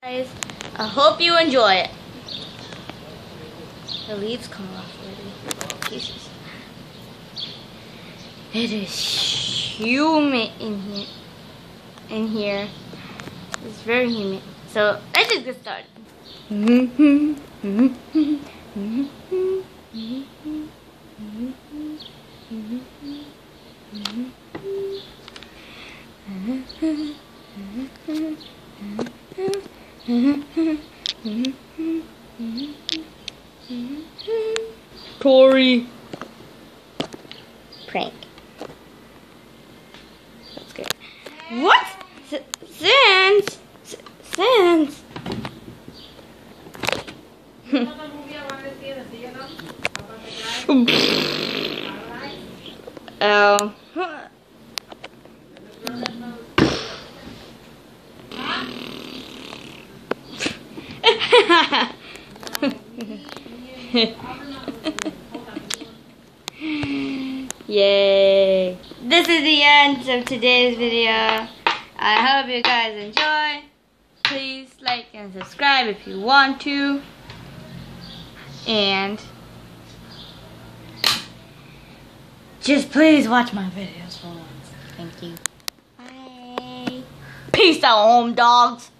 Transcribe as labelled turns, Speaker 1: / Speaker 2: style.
Speaker 1: Guys, I hope you enjoy it. The leaves come off already. Pieces. It is humid in here. It's very humid. So let's just get started. Tori. Prank. That's good. What? Sans. Oh. Yay! This is the end of today's video. I hope you guys enjoy. Please like and subscribe if you want to. And just please watch my videos for once. Thank you. Bye. Peace out, home dogs.